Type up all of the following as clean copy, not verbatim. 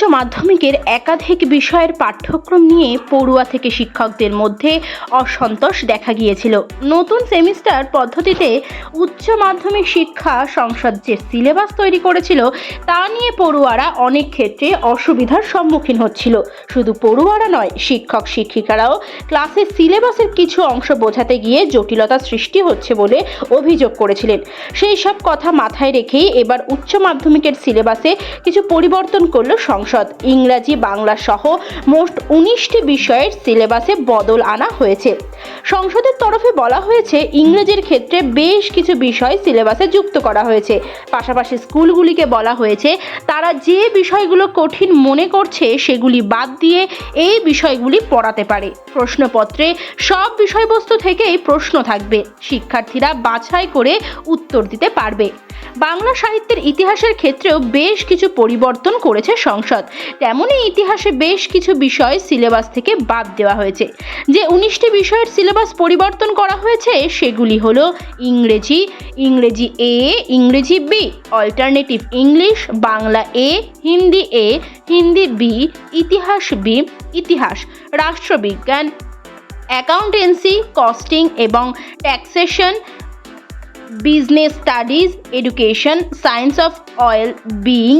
মাধ্যমিকের একাধিক বিষয়ের পাঠ্যক্রম নিয়ে পড়ুয়া থেকে শিক্ষকদের মধ্যে অসন্তোষ দেখা গিয়েছিল। নতুন সেমিস্টার পদ্ধতিতে উচ্চ মাধ্যমিক শিক্ষা সংসদ যে সিলেবাস তৈরি করেছিল তা নিয়ে পড়ুয়ারা অনেক ক্ষেত্রে অসুবিধার সম্মুখীন হচ্ছিল। শুধু পড়ুয়ারা নয়, শিক্ষক শিক্ষিকারাও ক্লাসের সিলেবাসের কিছু অংশ বোঝাতে গিয়ে জটিলতা সৃষ্টি হচ্ছে বলে অভিযোগ করেছিলেন। সেই সব কথা মাথায় রেখেই এবার উচ্চ মাধ্যমিকের সিলেবাসে কিছু পরিবর্তন করল সংসদ। ইংরাজি, বাংলা সহ মোট 19টি বিষয়ের সিলেবাসে বদল আনা হয়েছে। সংসদের তরফে বলা হয়েছে, ইংরেজির ক্ষেত্রে বেশ কিছু বিষয় সিলেবাসে যুক্ত করা হয়েছে। পাশাপাশি স্কুলগুলিকে বলা হয়েছে তারা যে বিষয়গুলো কঠিন মনে করছে সেগুলি বাদ দিয়ে এই বিষয়গুলি পড়াতে পারে। প্রশ্নপত্রে সব বিষয়বস্তু থেকেই প্রশ্ন থাকবে, শিক্ষার্থীরা বাছাই করে উত্তর দিতে পারবে। বাংলা সাহিত্যের ইতিহাসের ক্ষেত্রেও বেশ কিছু পরিবর্তন করেছে সংসদ। তেমনই ইতিহাসে বেশ কিছু বিষয় সিলেবাস থেকে বাদ দেওয়া হয়েছে। যে 19টি বিষয়ের সিলেবাস পরিবর্তন করা হয়েছে সেগুলি হলো ইংরেজি, ইংরেজি এ, ইংরেজি বি, অল্টারনেটিভ ইংলিশ, বাংলা এ, হিন্দি এ, হিন্দি বি, বি, ইতিহাস, রাষ্ট্রবিজ্ঞান, অ্যাকাউন্টেন্সি, কস্টিং এবং taxation, business studies, education, science of well being,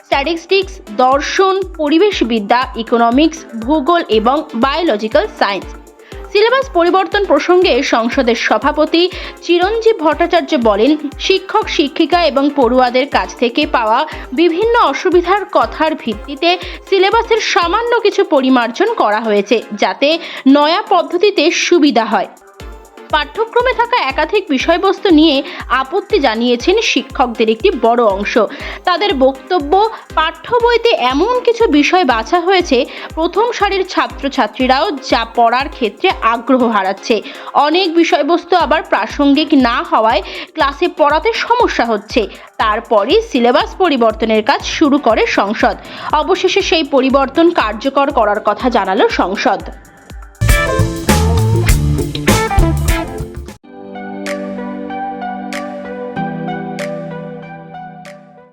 statistics, দর্শন, পরিবেশবিদ্যা, ইকোনমিক্স, ভূগোল এবং বায়োলজিক্যাল সায়েন্স। সিলেবাস পরিবর্তন প্রসঙ্গে সংসদের সভাপতি চিরঞ্জীব ভট্টাচার্য বলেন, শিক্ষক শিক্ষিকা এবং পড়ুয়াদের কাছ থেকে পাওয়া বিভিন্ন অসুবিধার কথার ভিত্তিতে সিলেবাসের সামান্য কিছু পরিমার্জন করা হয়েছে, যাতে নয়া পদ্ধতিতে সুবিধা হয়। পাঠ্যক্রমে থাকা একাধিক বিষয়বস্তু নিয়ে আপত্তি জানিয়েছেন শিক্ষকদের একটি বড় অংশ। তাদের বক্তব্য, পাঠ্য বইতে এমন কিছু বিষয় বাছা হয়েছে প্রথম সারির ছাত্রছাত্রীরাও যা পড়ার ক্ষেত্রে আগ্রহ হারাচ্ছে। অনেক বিষয়বস্তু আবার প্রাসঙ্গিক না হওয়ায় ক্লাসে পড়াতে সমস্যা হচ্ছে। তারপরই সিলেবাস পরিবর্তনের কাজ শুরু করে সংসদ। অবশেষে সেই পরিবর্তন কার্যকর করার কথা জানালো সংসদ।